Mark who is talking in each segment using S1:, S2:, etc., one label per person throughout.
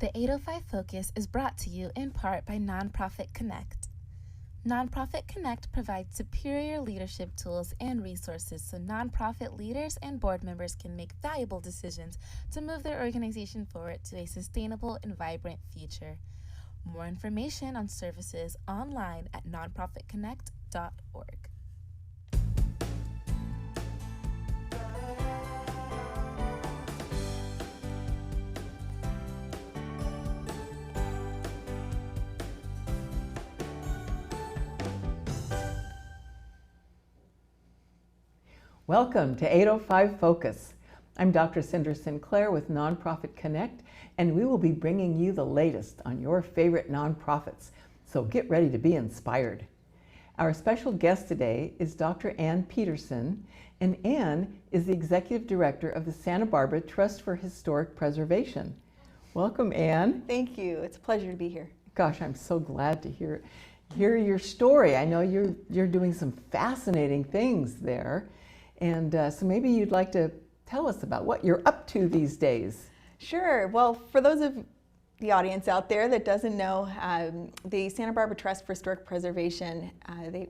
S1: The 805 Focus is brought to you in part by Nonprofit Connect. Nonprofit Connect provides superior leadership tools and resources so nonprofit leaders and board members can make valuable decisions to move their organization forward to a sustainable and vibrant future. More information on services online at nonprofitconnect.org.
S2: Welcome to 805 Focus. I'm Dr. Cinder Sinclair with Nonprofit Connect, and we will be bringing you the latest on your favorite nonprofits, so get ready to be inspired. Our special guest today is Dr. Ann Peterson, and Ann is the Executive Director of the Santa Barbara Trust for Historic Preservation. Welcome, Ann.
S3: Thank you. It's a pleasure to be here.
S2: Gosh, I'm so glad to hear your story. I know you're doing some fascinating things there. And so maybe you'd like to tell us about what you're up to these days.
S3: Sure. Well, for those of the audience out there that doesn't know, the Santa Barbara Trust for Historic Preservation,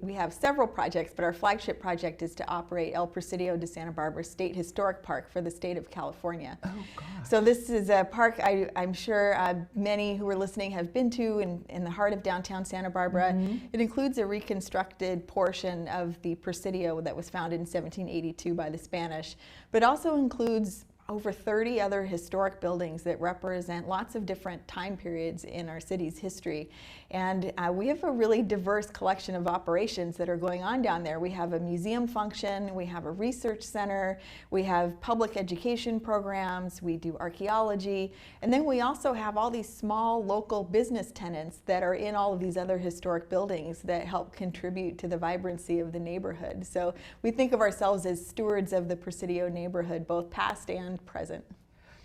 S3: we have several projects, but our flagship project is to operate El Presidio de Santa Barbara State Historic Park for the state of California.
S2: Oh, gosh.
S3: So this is a park I'm sure many who are listening have been to in the heart of downtown Santa Barbara. Mm-hmm. It includes a reconstructed portion of the Presidio that was founded in 1782 by the Spanish, but also includes over 30 other historic buildings that represent lots of different time periods in our city's history. And we have a really diverse collection of operations that are going on down there. We have a museum function, we have a research center, we have public education programs, we do archaeology, and then we also have all these small local business tenants that are in all of these other historic buildings that help contribute to the vibrancy of the neighborhood. So we think of ourselves as stewards of the Presidio neighborhood, both past and present.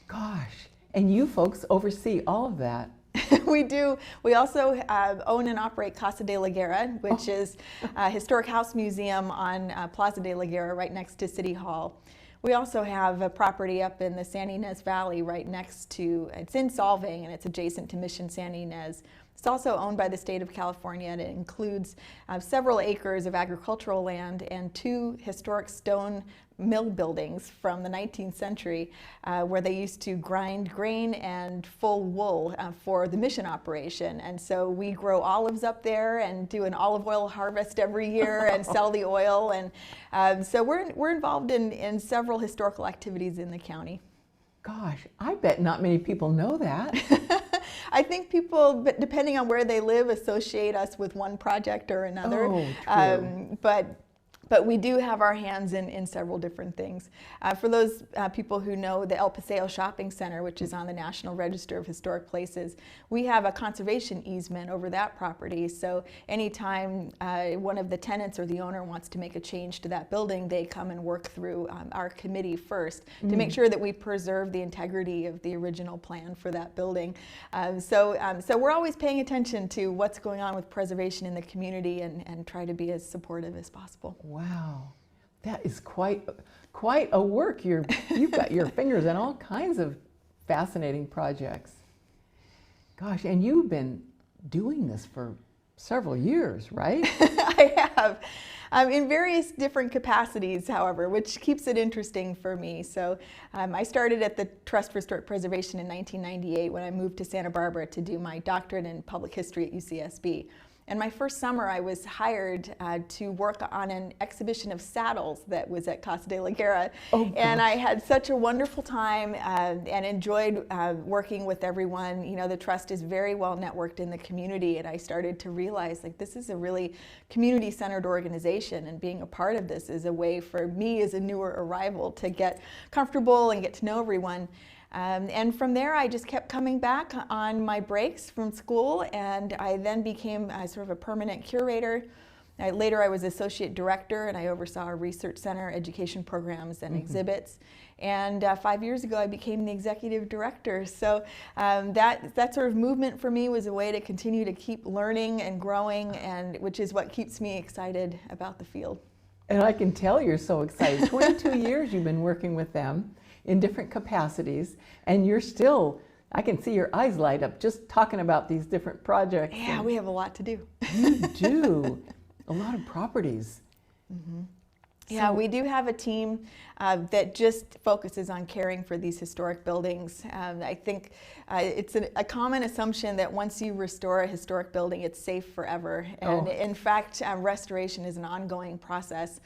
S2: Gosh, and you folks oversee all of that.
S3: We do. We also own and operate Casa de la Guerra, which is a historic house museum on Plaza de la Guerra right next to City Hall. We also have a property up in the San Ynez Valley right next to, it's in Solvang and it's adjacent to Mission San Ynez. It's also owned by the state of California, and it includes several acres of agricultural land and 2 historic stone mill buildings from the 19th century where they used to grind grain and full wool for the mission operation. And so we grow olives up there and do an olive oil harvest every year and sell the oil. And so we're involved in several historical activities in the county.
S2: Gosh, I bet not many people know that.
S3: I think people, depending on where they live, associate us with one project or another.
S2: Oh, true.
S3: But we do have our hands in several different things. For those people who know the El Paseo Shopping Center, which is on the National Register of Historic Places, we have a conservation easement over that property. So anytime one of the tenants or the owner wants to make a change to that building, they come and work through our committee first to make sure that we preserve the integrity of the original plan for that building. So we're always paying attention to what's going on with preservation in the community and try to be as supportive as possible.
S2: Wow, that is quite a work. You've got your fingers in all kinds of fascinating projects. Gosh, and you've been doing this for several years, right?
S3: I have. In various different capacities, however, which keeps it interesting for me. So I started at the Trust for Historic Preservation in 1998 when I moved to Santa Barbara to do my doctorate in public history at UCSB. And my first summer, I was hired to work on an exhibition of saddles that was at Casa de la Guerra.
S2: Oh,
S3: and I had such a wonderful time and enjoyed working with everyone. You know, the Trust is very well networked in the community, and I started to realize, like, this is a really community-centered organization, and being a part of this is a way for me as a newer arrival to get comfortable and get to know everyone. And from there, I just kept coming back on my breaks from school, and I then became sort of a permanent curator. Later, I was associate director, and I oversaw our research center, education programs, and exhibits. And 5 years ago, I became the executive director. So that sort of movement for me was a way to continue to keep learning and growing, and which is what keeps me excited about the field.
S2: And I can tell you're so excited. 22 years you've been working with them in different capacities, and you're still I can see your eyes light up just talking about these different projects.
S3: Yeah, we have a lot to do.
S2: You do. A lot of properties.
S3: Yeah,
S2: So-
S3: we do have a team that just focuses on caring for these historic buildings. I think it's a common assumption that once you restore a historic building, it's safe forever. And in fact, restoration is an ongoing process.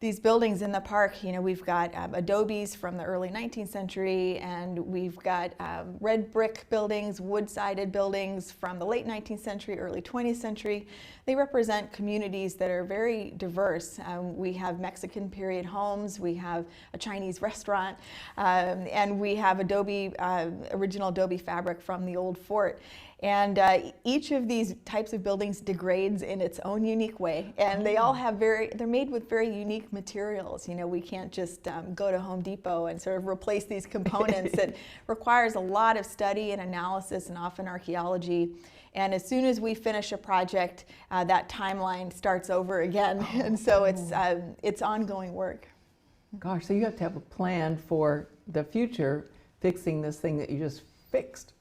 S3: These buildings in the park, we've got adobes from the early 19th century, and we've got red brick buildings, wood-sided buildings from the late 19th century, early 20th century. They represent communities that are very diverse. We have Mexican period homes, we have a Chinese restaurant, and we have original adobe fabric from the old fort. And each of these types of buildings degrades in its own unique way, and they all have they're made with very unique materials. We can't just go to Home Depot and sort of replace these components. It requires a lot of study and analysis and often archaeology. And as soon as we finish a project, that timeline starts over again. And so it's ongoing work.
S2: Gosh, so you have to have a plan for the future fixing this thing that you just fixed.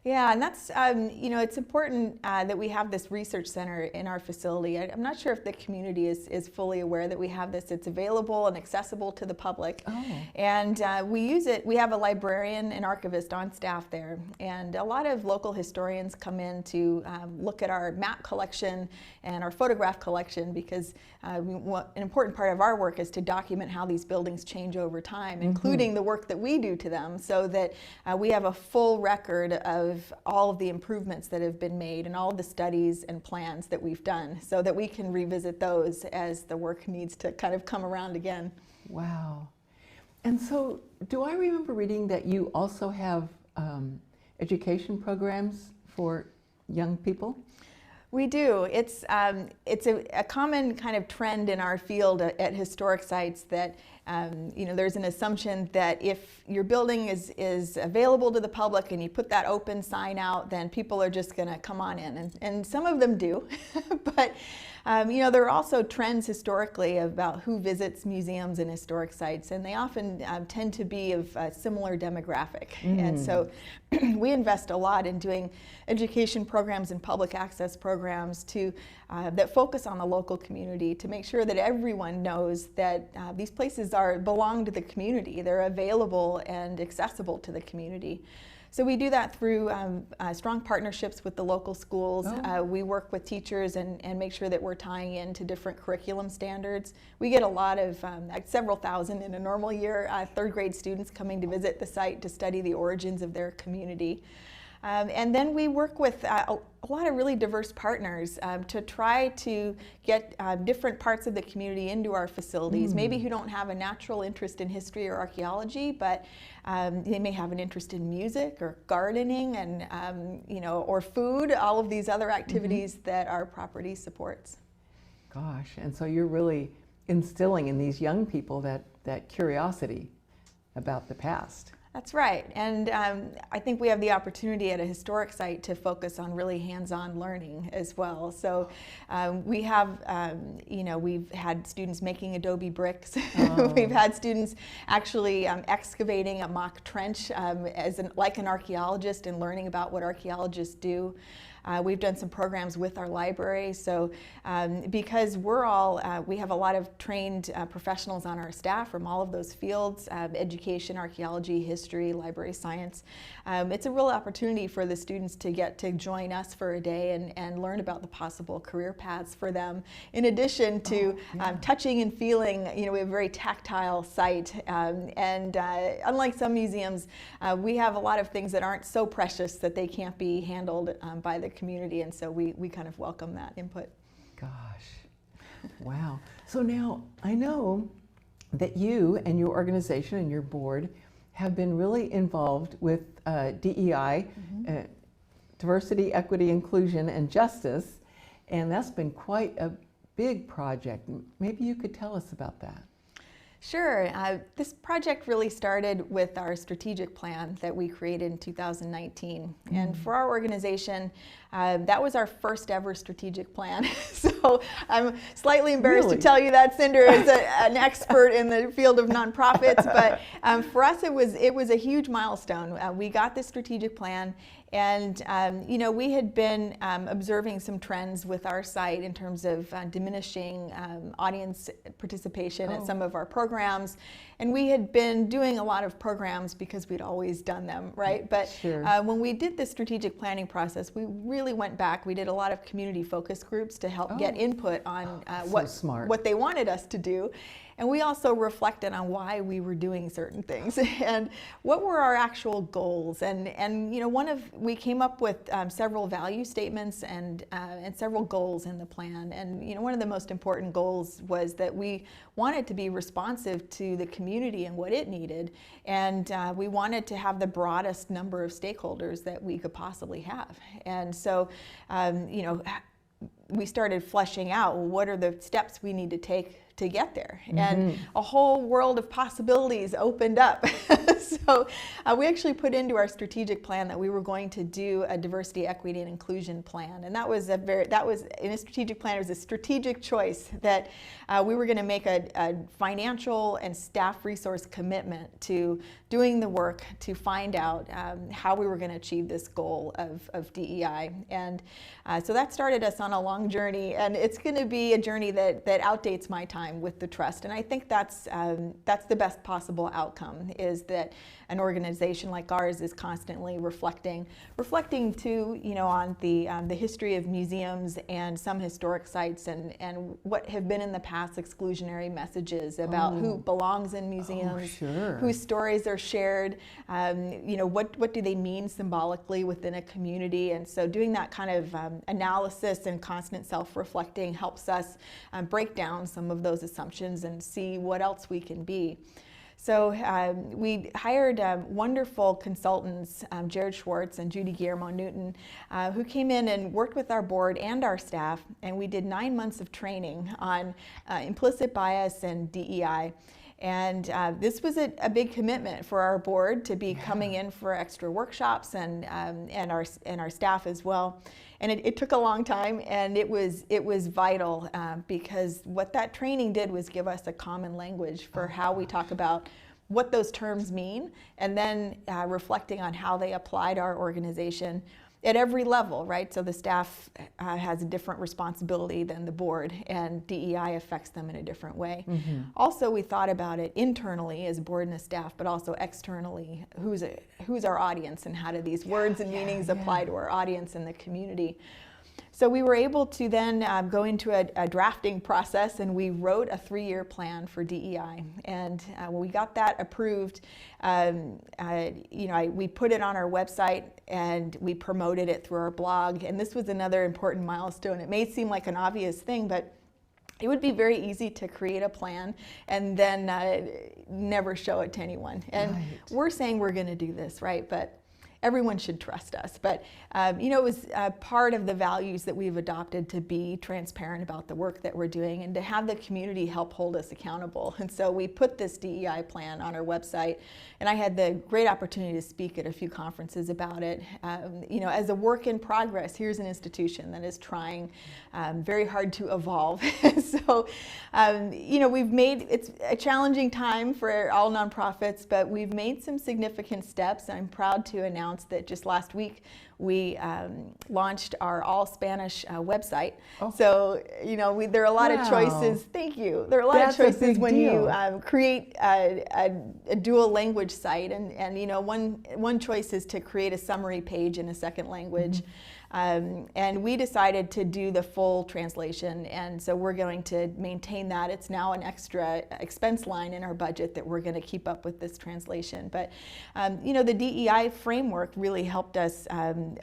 S3: Yeah, and that's, it's important that we have this research center in our facility. I'm not sure if the community is fully aware that we have this. It's available and accessible to the public.
S2: Oh.
S3: And we use it. We have a librarian and archivist on staff there. And a lot of local historians come in to look at our map collection and our photograph collection, because an important part of our work is to document how these buildings change over time, including the work that we do to them, so that we have a full record of all of the improvements that have been made and all of the studies and plans that we've done, so that we can revisit those as the work needs to kind of come around again.
S2: Wow. And so, do I remember reading that you also have education programs for young people?
S3: We do. It's a common kind of trend in our field at historic sites that there's an assumption that if your building is available to the public and you put that open sign out, then people are just going to come on in, and some of them do, but there are also trends historically about who visits museums and historic sites, and they often tend to be of a similar demographic. And so we invest a lot in doing education programs and public access programs that focus on the local community, to make sure that everyone knows that these places belong to the community. They're available and accessible to the community. So we do that through strong partnerships with the local schools. We work with teachers and make sure that we're tying into different curriculum standards. We get a lot of, several thousand in a normal year, third grade students coming to visit the site to study the origins of their community. And then we work with a lot of really diverse partners to try to get different parts of the community into our facilities, maybe who don't have a natural interest in history or archaeology, but they may have an interest in music or gardening and or food, all of these other activities that our property supports.
S2: Gosh, and so you're really instilling in these young people that curiosity about the past.
S3: That's right, and I think we have the opportunity at a historic site to focus on really hands-on learning as well. So we have, we've had students making adobe bricks. We've had students actually excavating a mock trench like an archaeologist and learning about what archaeologists do. We've done some programs with our library, so because we have a lot of trained professionals on our staff from all of those fields, education, archaeology, history, library science. It's a real opportunity for the students to get to join us for a day and learn about the possible career paths for them. In addition to touching and feeling, we have a very tactile site, and unlike some museums, we have a lot of things that aren't so precious that they can't be handled by the community, and so we kind of welcome that input.
S2: Gosh, wow. So now I know that you and your organization and your board have been really involved with DEI, diversity, equity, inclusion, and justice, and that's been quite a big project. Maybe you could tell us about that.
S3: Sure. This project really started with our strategic plan that we created in 2019. And for our organization, that was our first ever strategic plan. So So I'm slightly embarrassed
S2: Really?
S3: to tell you that Cinder is an expert in the field of nonprofits, but for us it was a huge milestone. We got the strategic plan, and we had been observing some trends with our site in terms of diminishing audience participation at some of our programs, and we had been doing a lot of programs because we'd always done them, right? But
S2: Sure.
S3: when we did the strategic planning process, we really went back. We did a lot of community focus groups to help get input on
S2: So smart.
S3: what they wanted us to do. And we also reflected on why we were doing certain things and what were our actual goals. And we came up with several value statements and several goals in the plan. And one of the most important goals was that we wanted to be responsive to the community and what it needed. And we wanted to have the broadest number of stakeholders that we could possibly have. And so, we started fleshing out, well, what are the steps we need to take to get there? And a whole world of possibilities opened up. So we actually put into our strategic plan that we were going to do a diversity, equity, and inclusion plan. And that was in a strategic plan, it was a strategic choice that we were going to make a financial and staff resource commitment to doing the work to find out how we were going to achieve this goal of DEI. And so that started us on a long journey, and it's going to be a journey that outdates my time with the trust. And I think that's the best possible outcome, is that an organization like ours is constantly reflecting too, on the history of museums and some historic sites, and what have been in the past exclusionary messages about who belongs in museums,
S2: Sure.
S3: whose stories are shared, what do they mean symbolically within a community. And so doing that kind of analysis and constant self-reflecting helps us break down some of those assumptions and see what else we can be. So we hired wonderful consultants, Jared Schwartz and Judy Guillermo Newton, who came in and worked with our board and our staff, and we did 9 months of training on implicit bias and DEI. And this was a big commitment for our board to be coming in for extra workshops, and our staff as well. And it took a long time, and it was vital because what that training did was give us a common language for how we talk about what those terms mean, and then reflecting on how they apply to our organization at every level, right? So the staff has a different responsibility than the board, and DEI affects them in a different way. Also, we thought about it internally as a board and a staff, but also externally, who's our audience, and how do these words and meanings apply to our audience and the community. So we were able to then go into a drafting process, and we wrote a 3-year plan for DEI. And when we got that approved, we put it on our website, and we promoted it through our blog. And this was another important milestone. It may seem like an obvious thing, but it would be very easy to create a plan and then never show it to anyone. And we're saying we're going to do this, right? But everyone should trust us. But it was part of the values that we've adopted to be transparent about the work that we're doing, and to have the community help hold us accountable. And so we put this DEI plan on our website, and I had the great opportunity to speak at a few conferences about it. As a work in progress, here's an institution that is trying very hard to evolve. So, we've made, it's a challenging time for all nonprofits, but we've made some significant steps. I'm proud to announce that just last week we launched our all Spanish website. So there are a lot of choices. Thank you. There are a lot of choices when you create a dual language site, and one choice is to create a summary page in a second language. And we decided to do the full translation, and so we're going to maintain that. It's now an extra expense line in our budget that we're going to keep up with this translation. But the DEI framework really helped us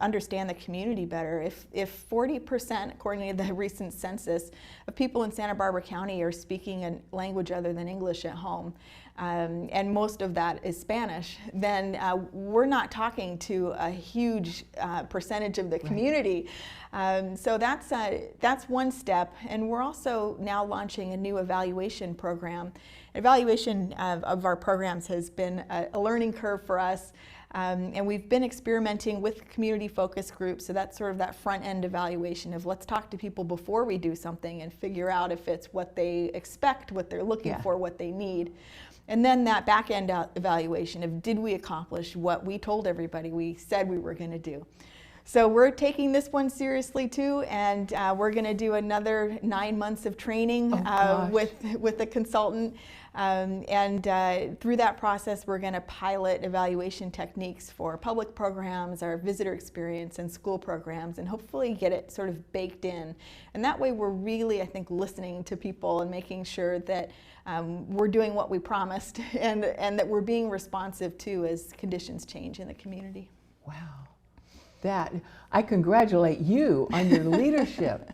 S3: understand the community better. If 40%, according to the recent census, of people in Santa Barbara County are speaking a language other than English at home, and most of that is Spanish, then we're not talking to a huge percentage of the community. So that's one step, and we're also now launching a new evaluation program. Evaluation of our programs has been a learning curve for us. And we've been experimenting with community focus groups, so that's sort of that front end evaluation of let's talk to people before we do something and figure out if it's what they expect, what they're looking for, what they need. And then that back end evaluation of did we accomplish what we told everybody we said we were going to do. So we're taking this one seriously too, and we're going to do another 9 months of training with a consultant. Through that process, we're going to pilot evaluation techniques for public programs, our visitor experience, and school programs, and hopefully get it sort of baked in. And that way we're really, I think, listening to people and making sure that we're doing what we promised and that we're being responsive to as conditions change in the community.
S2: Wow. I congratulate you on your leadership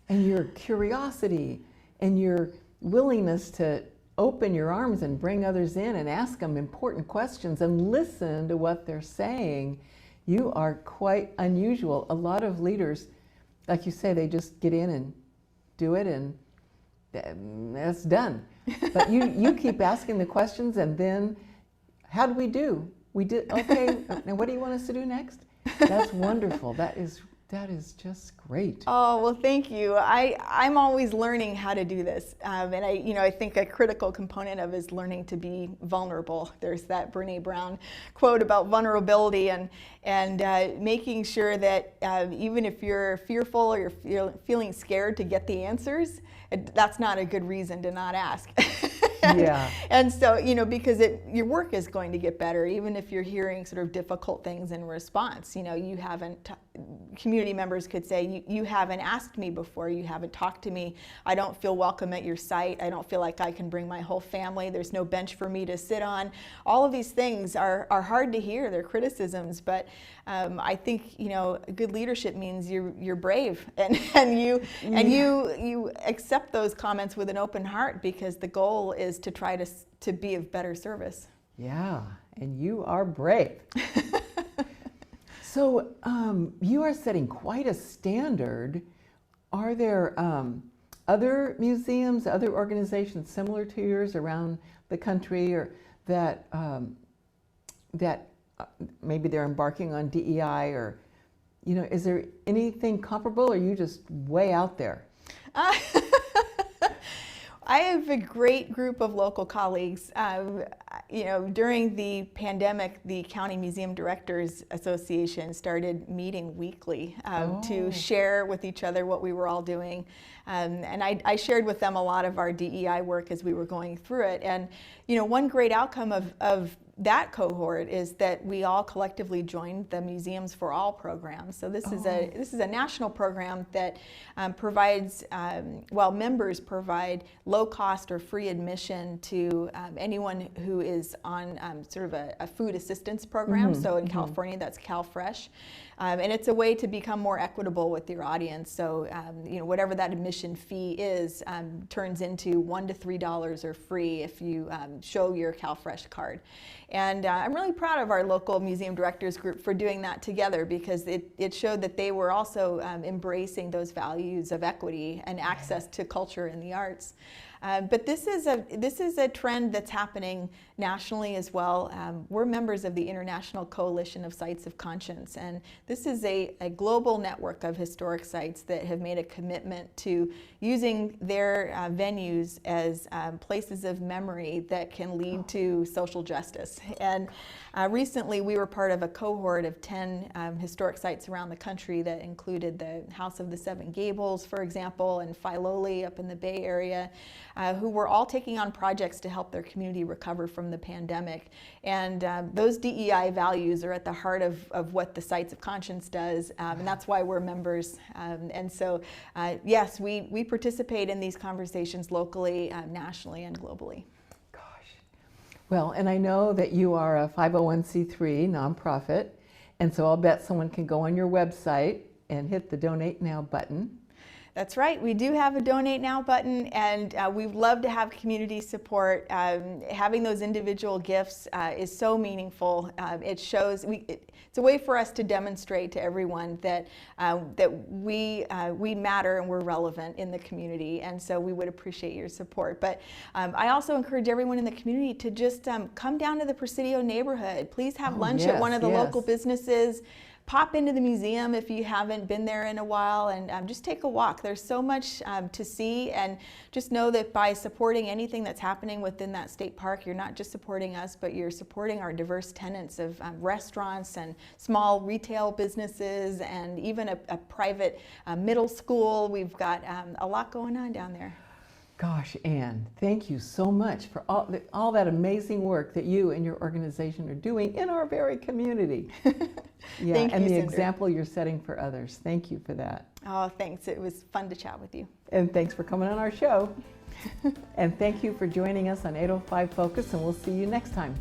S2: and your curiosity and your willingness to open your arms and bring others in and ask them important questions and listen to what they're saying. You are quite unusual. A lot of leaders, like you say, they just get in and do it and that's done. But you keep asking the questions, and then how do we do? We did, okay, now what do you want us to do next? That's wonderful. That is just great.
S3: Oh, well, thank you. I'm always learning how to do this. And I think a critical component of it is learning to be vulnerable. There's that Brené Brown quote about vulnerability and making sure that even if you're fearful or you're feeling scared to get the answers, that's not a good reason to not ask. And so, because your work is going to get better, even if you're hearing sort of difficult things in response. You haven't, community members could say, you haven't asked me before, you haven't talked to me, I don't feel welcome at your site, I don't feel like I can bring my whole family, there's no bench for me to sit on. All of these things are hard to hear, they're criticisms, but I think, good leadership means you're brave and you accept those comments with an open heart, because the goal is to try to be of better service.
S2: Yeah, and you are brave. So you are setting quite a standard. Are there other museums, other organizations similar to yours around the country, or that maybe they're embarking on DEI, or is there anything comparable, or are you just way out there?
S3: I have a great group of local colleagues. During the pandemic, the County Museum Directors Association started meeting weekly to share with each other what we were all doing. And I shared with them a lot of our DEI work as we were going through it. And one great outcome of that cohort is that we all collectively joined the Museums for All program. So this is a national program that provides, members provide low cost or free admission to anyone who is on sort of a food assistance program. So in California, that's CalFresh. And it's a way to become more equitable with your audience. So whatever that admission fee is turns into $1 to $3 or free if you show your CalFresh card. And I'm really proud of our local museum directors group for doing that together, because it showed that they were also embracing those values of equity and access to culture and the arts. But this is a trend that's happening nationally as well. We're members of the International Coalition of Sites of Conscience, and this is a global network of historic sites that have made a commitment to using their venues as places of memory that can lead to social justice. And recently we were part of a cohort of 10 historic sites around the country that included the House of the Seven Gables, for example, and Filoli up in the Bay Area, who were all taking on projects to help their community recover from the pandemic. And those DEI values are at the heart of what the Sites of Conscience does, and that's why we're members. And so, yes, we participate in these conversations locally, nationally, and globally.
S2: Gosh. Well, and I know that you are a 501c3 nonprofit, and so I'll bet someone can go on your website and hit the Donate Now button.
S3: That's right. We do have a Donate Now button, and we love to have community support. Having those individual gifts is so meaningful. It shows it's a way for us to demonstrate to everyone that we matter and we're relevant in the community, and so we would appreciate your support. But I also encourage everyone in the community to just come down to the Presidio neighborhood. Please have lunch at one of the local businesses. Pop into the museum if you haven't been there in a while, and just take a walk. There's so much to see, and just know that by supporting anything that's happening within that state park, you're not just supporting us, but you're supporting our diverse tenants of restaurants and small retail businesses, and even a private middle school. We've got a lot going on down there.
S2: Gosh, Ann, thank you so much for all that amazing work that you and your organization are doing in our very community. Yeah,
S3: Thank you,
S2: and the
S3: Cinder.
S2: example you're setting for others. Thank you for that.
S3: Oh, thanks. It was fun to chat with you.
S2: And thanks for coming on our show. And thank you for joining us on 805 Focus, and we'll see you next time.